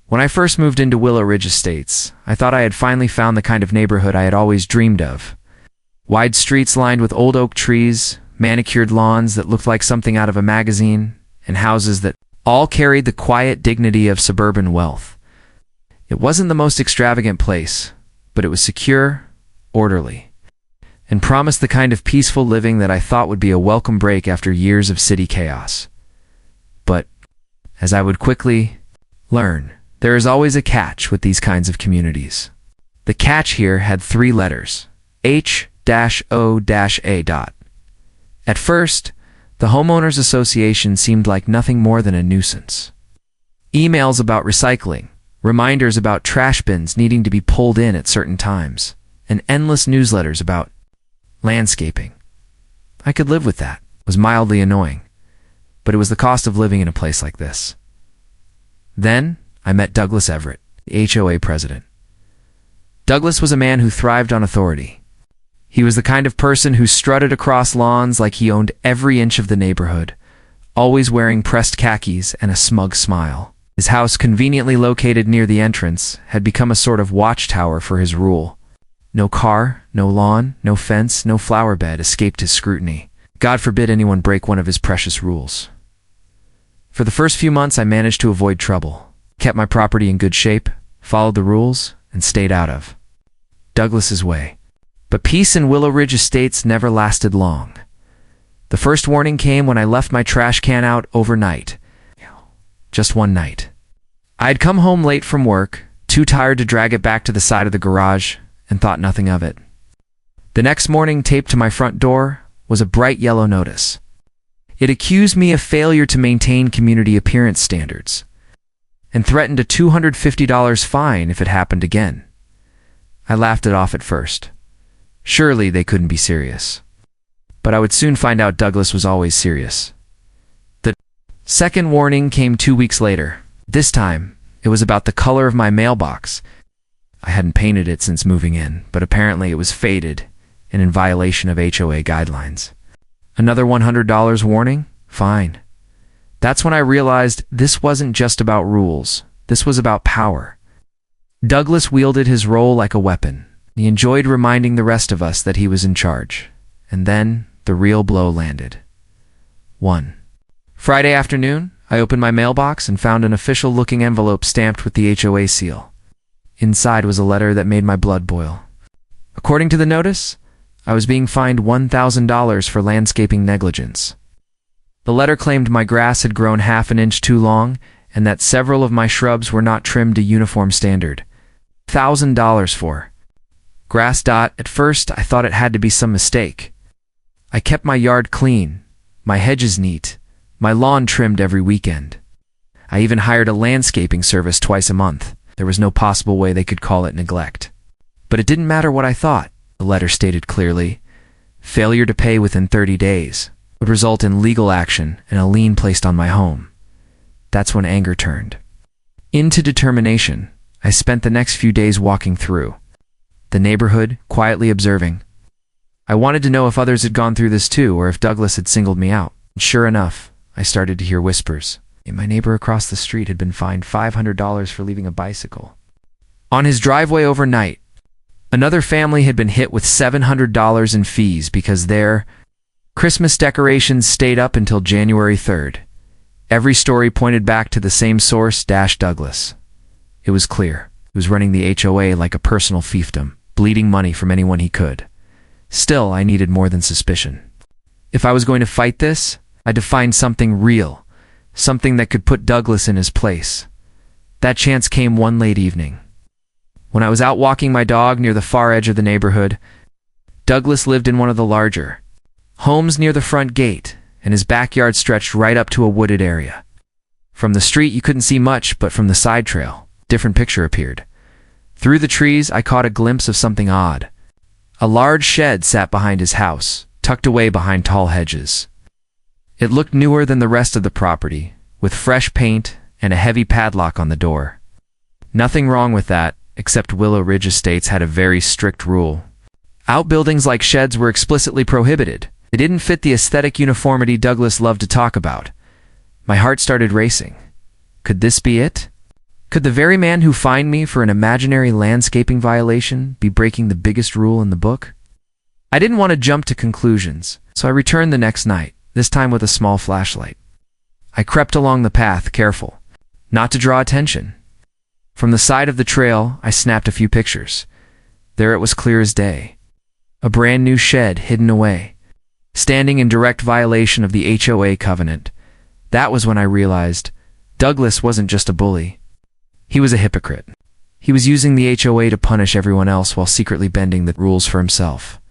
When I first moved into Willow Ridge Estates, I thought I had finally found the kind of neighborhood I had always dreamed of. Wide streets lined with old oak trees, manicured lawns that looked like something out of a magazine, and houses that all carried the quiet dignity of suburban wealth. It wasn't the most extravagant place, but it was secure, orderly, and promised the kind of peaceful living that I thought would be a welcome break after years of city chaos. But, as I would quickly learn, there is always a catch with these kinds of communities. The catch here had 3 letters, H-O-A. At first, the Homeowners Association seemed like nothing more than a nuisance. Emails about recycling, reminders about trash bins needing to be pulled in at certain times, and endless newsletters about landscaping. I could live with that. It was mildly annoying, but it was the cost of living in a place like this. Then, I met Douglas Everett, the HOA president. Douglas was a man who thrived on authority. He was the kind of person who strutted across lawns like he owned every inch of the neighborhood, always wearing pressed khakis and a smug smile. His house, conveniently located near the entrance, had become a sort of watchtower for his rule. No car, no lawn, no fence, no flower bed escaped his scrutiny. God forbid anyone break one of his precious rules. For the first few months, I managed to avoid trouble, kept my property in good shape, followed the rules, and stayed out of Douglas's way. But peace in Willow Ridge Estates never lasted long. The first warning came when I left my trash can out overnight. Just one night. I had come home late from work, too tired to drag it back to the side of the garage, and thought nothing of it. The next morning, taped to my front door, was a bright yellow notice. It accused me of failure to maintain community appearance standards, and threatened a $250 fine if it happened again. I laughed it off at first. Surely they couldn't be serious. But I would soon find out Douglas was always serious. The second warning came 2 weeks later. This time, it was about the color of my mailbox. I hadn't painted it since moving in, but apparently it was faded and in violation of HOA guidelines. Another $100 warning? Fine. That's when I realized this wasn't just about rules. This was about power. Douglas wielded his role like a weapon. He enjoyed reminding the rest of us that he was in charge. And then the real blow landed. 1. Friday afternoon, I opened my mailbox and found an official-looking envelope stamped with the HOA seal. Inside was a letter that made my blood boil. According to the notice, I was being fined $1,000 for landscaping negligence. The letter claimed my grass had grown half an inch too long and that several of my shrubs were not trimmed to uniform standard. $1,000 for grass. At first, I thought it had to be some mistake. I kept my yard clean, my hedges neat, my lawn trimmed every weekend. I even hired a landscaping service twice a month. There was no possible way they could call it neglect. But it didn't matter what I thought, the letter stated clearly. Failure to pay within 30 days would result in legal action and a lien placed on my home. That's when anger turned into determination. I spent the next few days walking through the neighborhood, quietly observing. I wanted to know if others had gone through this too, or if Douglas had singled me out. And sure enough, I started to hear whispers. My neighbor across the street had been fined $500 for leaving a bicycle on his driveway overnight. Another family had been hit with $700 in fees because their Christmas decorations stayed up until January 3rd. Every story pointed back to the same source, Douglas. It was clear. He was running the HOA like a personal fiefdom, bleeding money from anyone he could. Still, I needed more than suspicion. If I was going to fight this, I had to find something real, something that could put Douglas in his place. That chance came one late evening. When I was out walking my dog near the far edge of the neighborhood, Douglas lived in one of the larger homes near the front gate, and his backyard stretched right up to a wooded area. From the street you couldn't see much, but from the side trail, a different picture appeared. Through the trees I caught a glimpse of something odd. A large shed sat behind his house, tucked away behind tall hedges. It looked newer than the rest of the property, with fresh paint and a heavy padlock on the door. Nothing wrong with that, except Willow Ridge Estates had a very strict rule. Outbuildings like sheds were explicitly prohibited. They didn't fit the aesthetic uniformity Douglas loved to talk about. My heart started racing. Could this be it? Could the very man who fined me for an imaginary landscaping violation be breaking the biggest rule in the book? I didn't want to jump to conclusions, so I returned the next night, this time with a small flashlight. I crept along the path, careful, not to draw attention. From the side of the trail, I snapped a few pictures. There it was clear as day. A brand new shed hidden away, standing in direct violation of the HOA covenant. That was when I realized Douglas wasn't just a bully. He was a hypocrite. He was using the HOA to punish everyone else while secretly bending the rules for himself,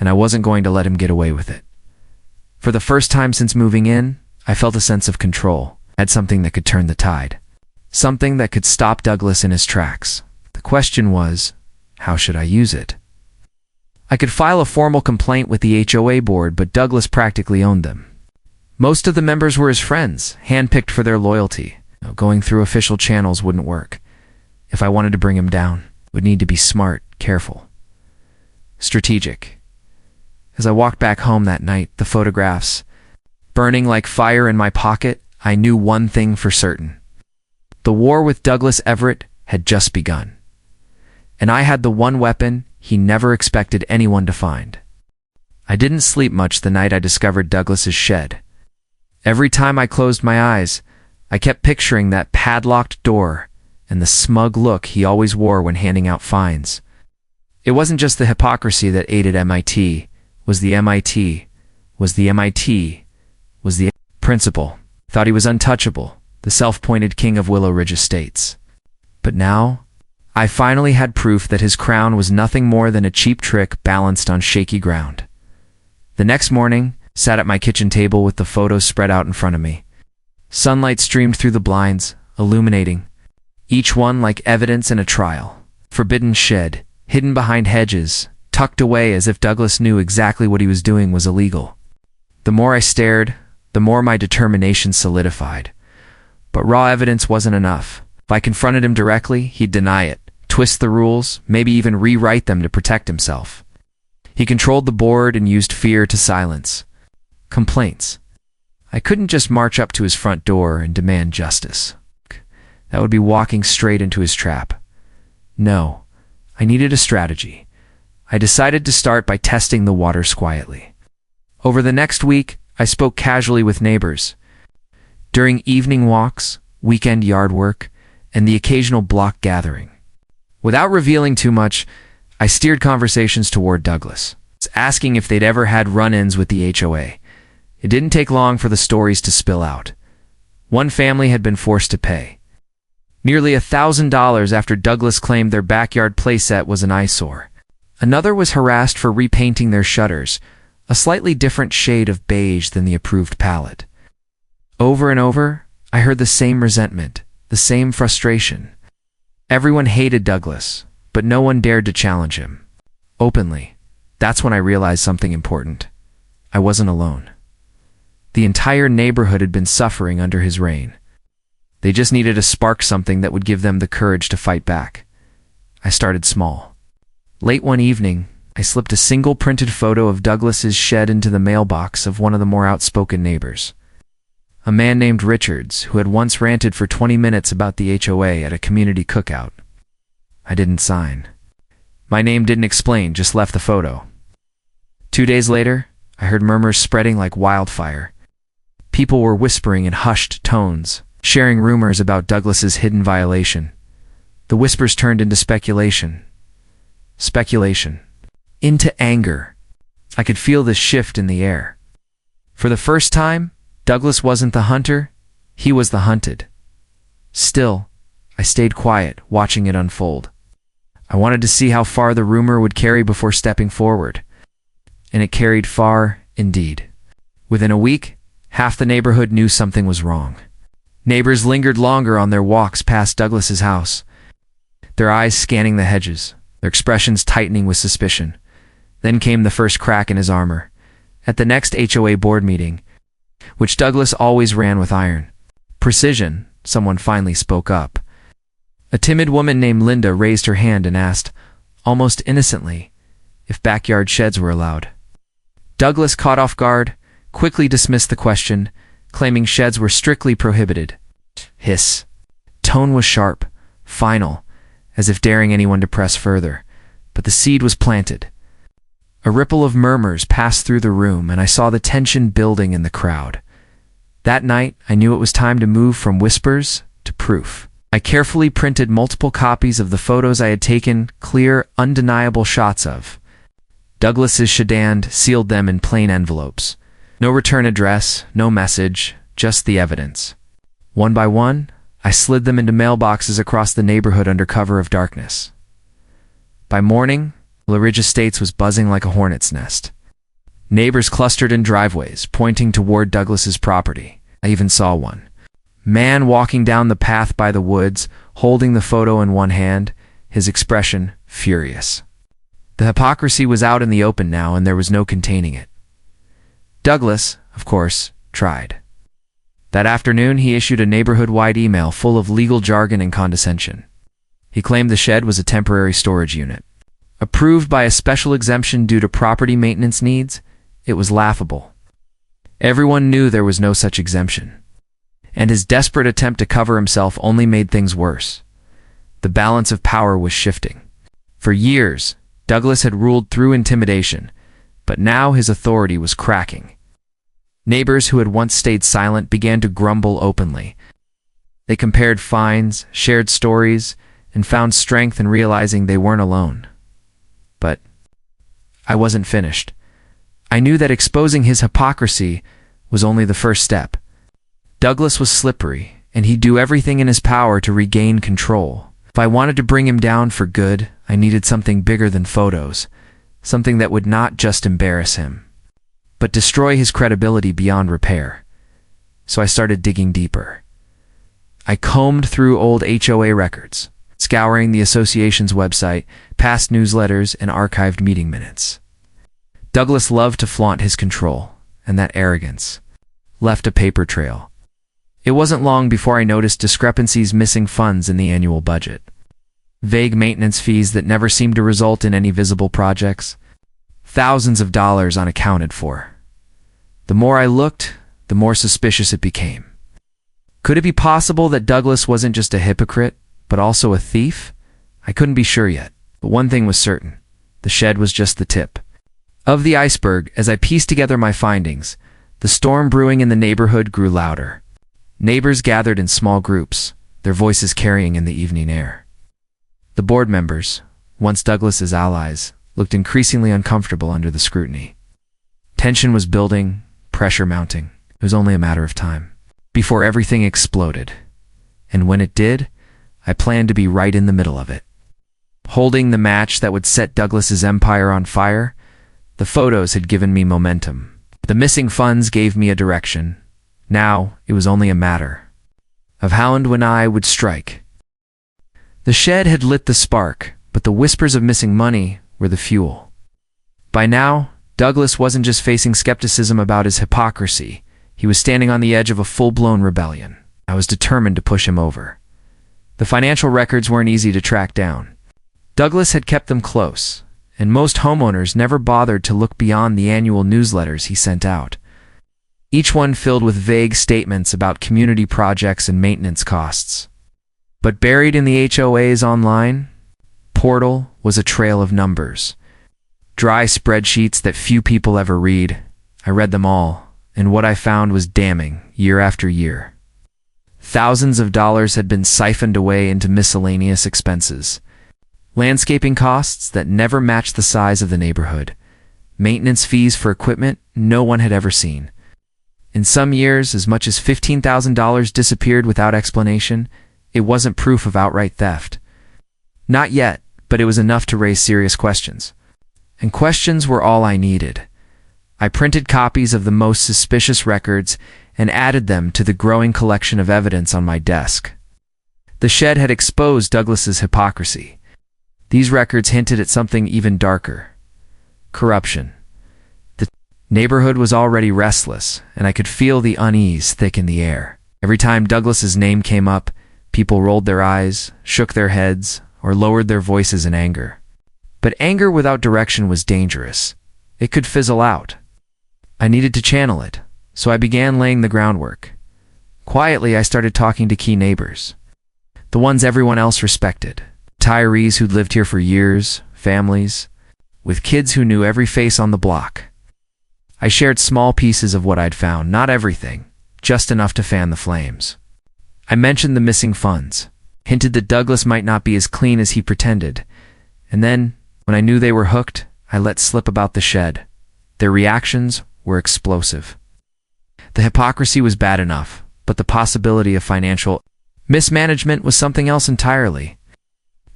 and I wasn't going to let him get away with it. For the first time since moving in, I felt a sense of control. I had something that could turn the tide. Something that could stop Douglas in his tracks. The question was, how should I use it? I could file a formal complaint with the HOA board, but Douglas practically owned them. Most of the members were his friends, handpicked for their loyalty. Going through official channels wouldn't work. If I wanted to bring him down, it would need to be smart, careful, strategic. As I walked back home that night, the photographs burning like fire in my pocket, I knew one thing for certain. The war with Douglas Everett had just begun. And I had the one weapon he never expected anyone to find. I didn't sleep much the night I discovered Douglas's shed. Every time I closed my eyes, I kept picturing that padlocked door and the smug look he always wore when handing out fines. It wasn't just the hypocrisy that aided MIT, was the principal. Thought he was untouchable, the self-appointed king of Willow Ridge Estates. But now, I finally had proof that his crown was nothing more than a cheap trick balanced on shaky ground. The next morning, sat at my kitchen table with the photos spread out in front of me. Sunlight streamed through the blinds, illuminating, each one like evidence in a trial. Forbidden shed, hidden behind hedges, tucked away as if Douglas knew exactly what he was doing was illegal. The more I stared, the more my determination solidified. But raw evidence wasn't enough. If I confronted him directly, he'd deny it, twist the rules, maybe even rewrite them to protect himself. He controlled the board and used fear to silence complaints. I couldn't just march up to his front door and demand justice. That would be walking straight into his trap. No, I needed a strategy. I decided to start by testing the waters quietly. Over the next week, I spoke casually with neighbors. During evening walks, weekend yard work, and the occasional block gathering. Without revealing too much, I steered conversations toward Douglas, asking if they'd ever had run-ins with the HOA. It didn't take long for the stories to spill out. One family had been forced to pay nearly $1,000 after Douglas claimed their backyard playset was an eyesore. Another was harassed for repainting their shutters, a slightly different shade of beige than the approved palette. Over and over, I heard the same resentment, the same frustration. Everyone hated Douglas, but no one dared to challenge him openly. That's when I realized something important. I wasn't alone. The entire neighborhood had been suffering under his reign. They just needed to spark something that would give them the courage to fight back. I started small. Late one evening, I slipped a single printed photo of Douglas's shed into the mailbox of one of the more outspoken neighbors. A man named Richards, who had once ranted for 20 minutes about the HOA at a community cookout. I didn't sign. My name didn't explain, just left the photo. 2 days later, I heard murmurs spreading like wildfire. People were whispering in hushed tones, sharing rumors about Douglas's hidden violation. The whispers turned into speculation. Speculation. Into anger. I could feel this shift in the air. For the first time, Douglas wasn't the hunter, he was the hunted. Still, I stayed quiet, watching it unfold. I wanted to see how far the rumor would carry before stepping forward. And it carried far, indeed. Within a week, half the neighborhood knew something was wrong. Neighbors lingered longer on their walks past Douglas's house, their eyes scanning the hedges, their expressions tightening with suspicion. Then came the first crack in his armor. At the next HOA board meeting, which Douglas always ran with iron precision, someone finally spoke up. A timid woman named Linda raised her hand and asked, almost innocently, if backyard sheds were allowed. Douglas, caught off guard, quickly dismissed the question, claiming sheds were strictly prohibited. Hiss. Tone was sharp, final, as if daring anyone to press further. But the seed was planted. A ripple of murmurs passed through the room, and I saw the tension building in the crowd. That night, I knew it was time to move from whispers to proof. I carefully printed multiple copies of the photos I had taken, clear, undeniable shots of. Douglas's Shadand sealed them in plain envelopes. No return address, no message, just the evidence. One by one, I slid them into mailboxes across the neighborhood under cover of darkness. By morning, Willow Ridge Estates was buzzing like a hornet's nest. Neighbors clustered in driveways, pointing toward Douglas's property. I even saw one. Man walking down the path by the woods, holding the photo in one hand, his expression furious. The hypocrisy was out in the open now, and there was no containing it. Douglas, of course, tried. That afternoon, he issued a neighborhood-wide email full of legal jargon and condescension. He claimed the shed was a temporary storage unit. Approved by a special exemption due to property maintenance needs, it was laughable. Everyone knew there was no such exemption. And his desperate attempt to cover himself only made things worse. The balance of power was shifting. For years, Douglas had ruled through intimidation, but now his authority was cracking. Neighbors who had once stayed silent began to grumble openly. They compared finds, shared stories, and found strength in realizing they weren't alone. But I wasn't finished. I knew that exposing his hypocrisy was only the first step. Douglas was slippery, and he'd do everything in his power to regain control. If I wanted to bring him down for good, I needed something bigger than photos, something that would not just embarrass him, but destroy his credibility beyond repair. So I started digging deeper. I combed through old HOA records, scouring the association's website, past newsletters, and archived meeting minutes. Douglas loved to flaunt his control, and that arrogance left a paper trail. It wasn't long before I noticed discrepancies, missing funds in the annual budget. Vague maintenance fees that never seemed to result in any visible projects. Thousands of dollars unaccounted for. The more I looked, the more suspicious it became. Could it be possible that Douglas wasn't just a hypocrite, but also a thief? I couldn't be sure yet, but one thing was certain. The shed was just the tip of the iceberg. As I pieced together my findings, the storm brewing in the neighborhood grew louder. Neighbors gathered in small groups, their voices carrying in the evening air. The board members, once Douglas's allies, looked increasingly uncomfortable under the scrutiny. Tension was building, pressure mounting. It was only a matter of time before everything exploded. And when it did, I planned to be right in the middle of it. Holding the match that would set Douglas's empire on fire, the photos had given me momentum. The missing funds gave me a direction. Now, it was only a matter of how and when I would strike. The shed had lit the spark, but the whispers of missing money were the fuel. By now, Douglas wasn't just facing skepticism about his hypocrisy. He was standing on the edge of a full-blown rebellion. I was determined to push him over. The financial records weren't easy to track down. Douglas had kept them close, and most homeowners never bothered to look beyond the annual newsletters he sent out. Each one filled with vague statements about community projects and maintenance costs. But buried in the HOA's online portal was a trail of numbers. Dry spreadsheets that few people ever read. I read them all, and what I found was damning year after year. Thousands of dollars had been siphoned away into miscellaneous expenses. Landscaping costs that never matched the size of the neighborhood. Maintenance fees for equipment no one had ever seen. In some years, as much as $15,000 disappeared without explanation. It wasn't proof of outright theft. Not yet, but it was enough to raise serious questions. And questions were all I needed. I printed copies of the most suspicious records and added them to the growing collection of evidence on my desk. The shed had exposed Douglas's hypocrisy. These records hinted at something even darker: corruption. The neighborhood was already restless, and I could feel the unease thick in the air. Every time Douglas's name came up, people rolled their eyes, shook their heads, or lowered their voices in anger. But anger without direction was dangerous. It could fizzle out. I needed to channel it, so I began laying the groundwork. Quietly, I started talking to key neighbors. the ones everyone else respected. Retirees who'd lived here for years, families, with kids who knew every face on the block. I shared small pieces of what I'd found, not everything, just enough to fan the flames. I mentioned the missing funds, hinted that Douglas might not be as clean as he pretended, and then, when I knew they were hooked, I let slip about the shed. Their reactions were explosive. The hypocrisy was bad enough, but the possibility of financial mismanagement was something else entirely.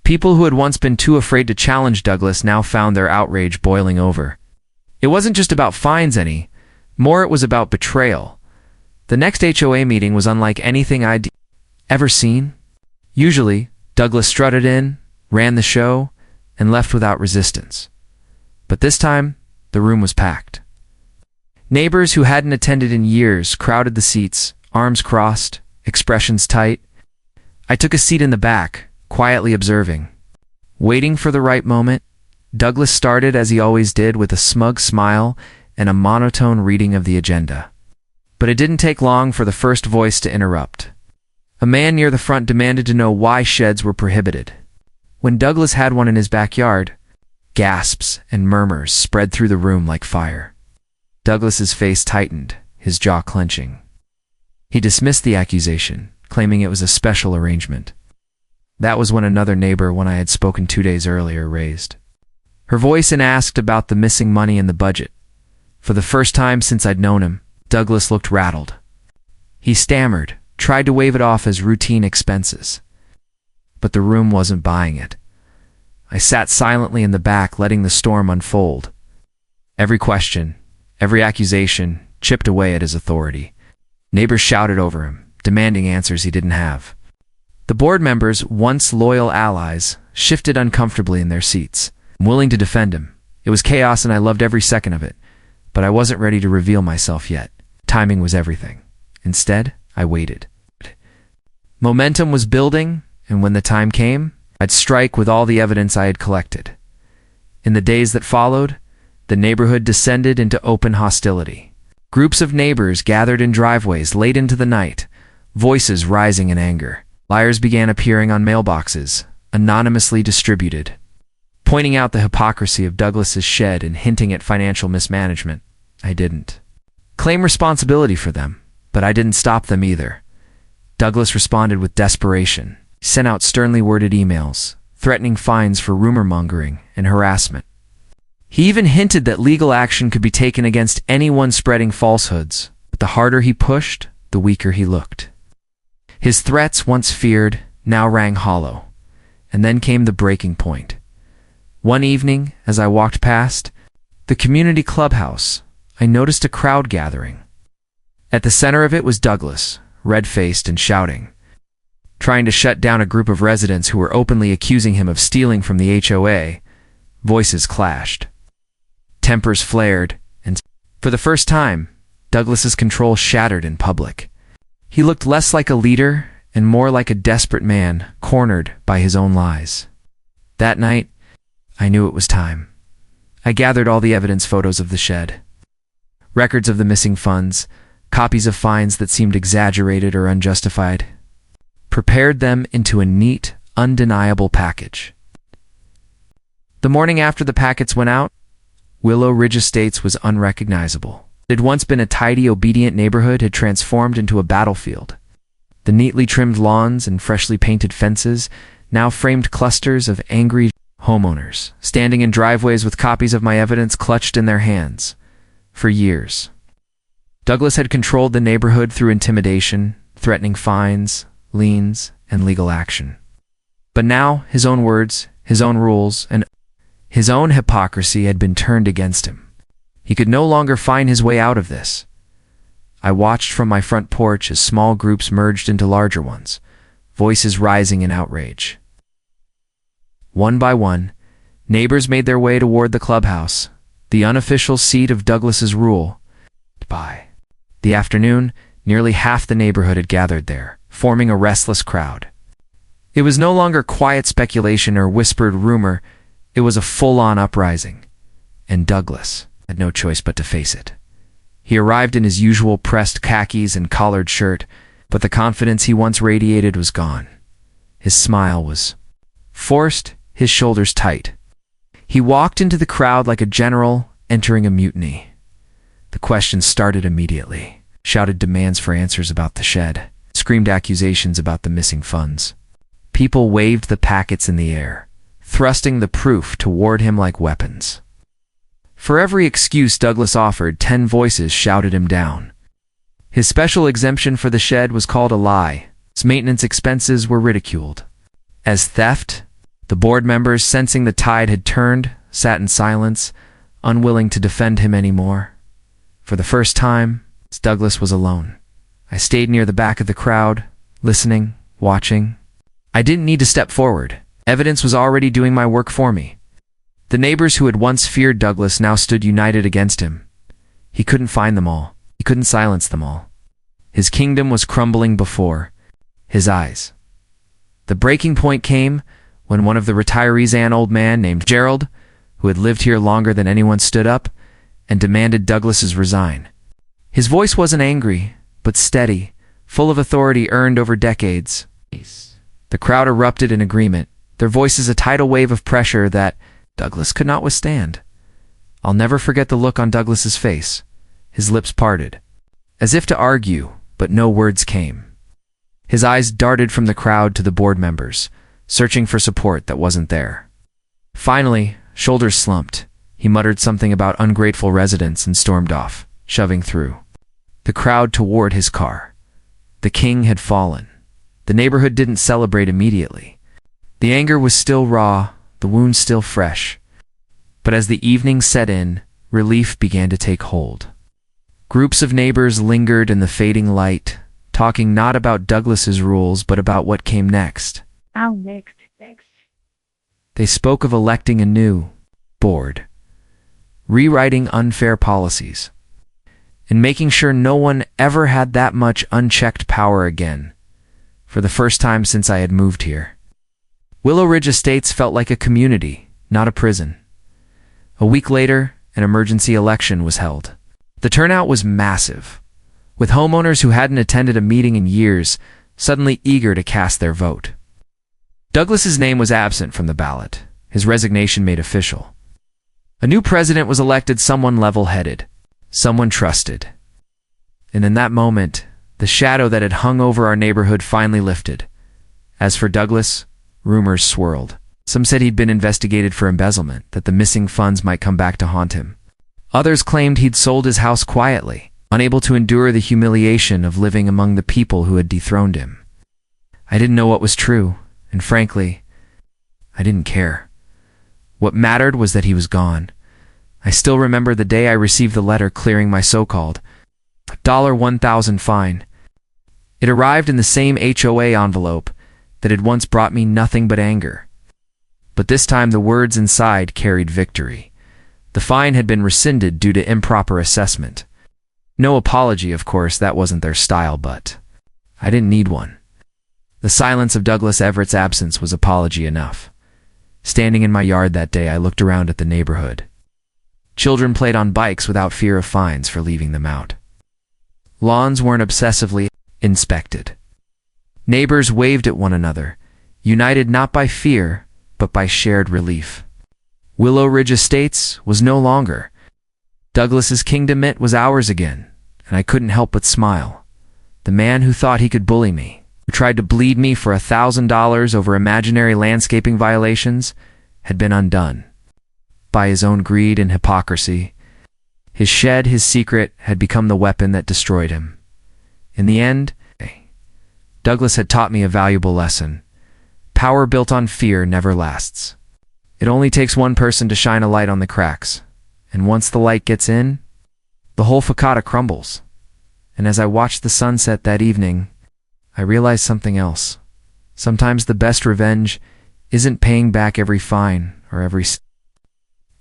People who had once been too afraid to challenge Douglas now found their outrage boiling over. It wasn't just about fines anymore, it was about betrayal. The next HOA meeting was unlike anything I'd ever seen. Usually, Douglas strutted in, ran the show, and left without resistance. But this time, the room was packed. Neighbors who hadn't attended in years crowded the seats, arms crossed, expressions tight. I took a seat in the back, quietly observing. Waiting for the right moment, Douglas started as he always did, with a smug smile and a monotone reading of the agenda. But it didn't take long for the first voice to interrupt. A man near the front demanded to know why sheds were prohibited. When Douglas had one in his backyard, gasps and murmurs spread through the room like fire. Douglas's face tightened, his jaw clenching. He dismissed the accusation, claiming it was a special arrangement. That was when another neighbor, one I had spoken 2 days earlier, raised her voice and asked about the missing money in the budget. For the first time since I'd known him, Douglas looked rattled. He stammered, tried to wave it off as routine expenses. But the room wasn't buying it. I sat silently in the back, letting the storm unfold. Every question, every accusation chipped away at his authority. Neighbors shouted over him, demanding answers he didn't have. The board members, once loyal allies, shifted uncomfortably in their seats, willing to defend him. It was chaos and I loved every second of it, but I wasn't ready to reveal myself yet. Timing was everything. Instead, I waited. Momentum was building, and when the time came, I'd strike with all the evidence I had collected. In the days that followed, the neighborhood descended into open hostility. Groups of neighbors gathered in driveways late into the night, voices rising in anger. Flyers began appearing on mailboxes, anonymously distributed, pointing out the hypocrisy of Douglas's shed and hinting at financial mismanagement. I didn't claim responsibility for them, but I didn't stop them either. Douglas responded with desperation. He sent out sternly worded emails, threatening fines for rumor-mongering and harassment. He even hinted that legal action could be taken against anyone spreading falsehoods, but the harder he pushed, the weaker he looked. His threats, once feared, now rang hollow. And then came the breaking point. One evening, as I walked past the community clubhouse, I noticed a crowd gathering. At the center of it was Douglas, red-faced and shouting, trying to shut down a group of residents who were openly accusing him of stealing from the HOA. Voices clashed. Tempers flared, and for the first time, Douglas's control shattered in public. He looked less like a leader and more like a desperate man cornered by his own lies. That night, I knew it was time. I gathered all the evidence, photos of the shed, records of the missing funds, copies of fines that seemed exaggerated or unjustified, prepared them into a neat, undeniable package. The morning after the packets went out, Willow Ridge Estates was unrecognizable. It had once been a tidy, obedient neighborhood had transformed into a battlefield. The neatly trimmed lawns and freshly painted fences now framed clusters of angry homeowners, standing in driveways with copies of my evidence clutched in their hands. For years, Douglas had controlled the neighborhood through intimidation, threatening fines, liens, and legal action. But now, his own words, his own rules, and his own hypocrisy had been turned against him. He could no longer find his way out of this. I watched from my front porch as small groups merged into larger ones, voices rising in outrage. One by one, neighbors made their way toward the clubhouse, the unofficial seat of Douglas's rule. By the afternoon, nearly half the neighborhood had gathered there, forming a restless crowd. It was no longer quiet speculation or whispered rumor, it was a full-on uprising, and Douglas had no choice but to face it. He arrived in his usual pressed khakis and collared shirt, but the confidence he once radiated was gone. His smile was forced, his shoulders tight. He walked into the crowd like a general entering a mutiny. The questions started immediately. Shouted demands for answers about the shed. Screamed accusations about the missing funds. People waved the packets in the air, thrusting the proof toward him like weapons. For every excuse Douglas offered, 10 voices shouted him down. His special exemption for the shed was called a lie. Its maintenance expenses were ridiculed as theft. The board members, sensing the tide had turned, sat in silence, unwilling to defend him anymore. For the first time, Douglas was alone. I stayed near the back of the crowd, listening, watching. I didn't need to step forward. Evidence was already doing my work for me. The neighbors who had once feared Douglas now stood united against him. He couldn't find them all. He couldn't silence them all. His kingdom was crumbling before his eyes. The breaking point came when one of the retirees, an old man named Gerald, who had lived here longer than anyone, stood up and demanded Douglas's resign. His voice wasn't angry, but steady, full of authority earned over decades. The crowd erupted in agreement, their voices a tidal wave of pressure that Douglas could not withstand. I'll never forget the look on Douglas's face. His lips parted, as if to argue, but no words came. His eyes darted from the crowd to the board members, searching for support that wasn't there. Finally, shoulders slumped. He muttered something about ungrateful residents and stormed off, shoving through the crowd toward his car. The king had fallen. The neighborhood didn't celebrate immediately. The anger was still raw, the wound still fresh. But as the evening set in, relief began to take hold. Groups of neighbors lingered in the fading light, talking not about Douglas's rules but about what came next. Next. They spoke of electing a new board, rewriting unfair policies, and making sure no one ever had that much unchecked power again. For the first time since I had moved here, Willow Ridge Estates felt like a community, not a prison. A week later, an emergency election was held. The turnout was massive, with homeowners who hadn't attended a meeting in years suddenly eager to cast their vote. Douglas's name was absent from the ballot, his resignation made official. A new president was elected, someone level-headed, someone trusted. And in that moment, the shadow that had hung over our neighborhood finally lifted. As for Douglas, rumors swirled. Some said he'd been investigated for embezzlement, that the missing funds might come back to haunt him. Others claimed he'd sold his house quietly, unable to endure the humiliation of living among the people who had dethroned him. I didn't know what was true, and frankly, I didn't care. What mattered was that he was gone. I still remember the day I received the letter clearing my so-called $1,000 fine. It arrived in the same HOA envelope that had once brought me nothing but anger. But this time the words inside carried victory. The fine had been rescinded due to improper assessment. No apology, of course, that wasn't their style, but I didn't need one. The silence of Douglas Everett's absence was apology enough. Standing in my yard that day, I looked around at the neighborhood. Children played on bikes without fear of fines for leaving them out. Lawns weren't obsessively inspected. Neighbors waved at one another, united not by fear, but by shared relief. Willow Ridge Estates was no longer. Douglas's kingdom, it was ours again, and I couldn't help but smile. The man who thought he could bully me, who tried to bleed me for $1,000 over imaginary landscaping violations, had been undone. By his own greed and hypocrisy, his shed, his secret, had become the weapon that destroyed him. In the end, Douglas had taught me a valuable lesson. Power built on fear never lasts. It only takes one person to shine a light on the cracks, and once the light gets in, the whole facade crumbles. And as I watched the sunset that evening, I realized something else. Sometimes the best revenge isn't paying back every fine or every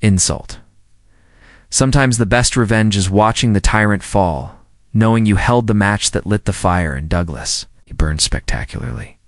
insult. Sometimes the best revenge is watching the tyrant fall, knowing you held the match that lit the fire. In Douglas, he burned spectacularly.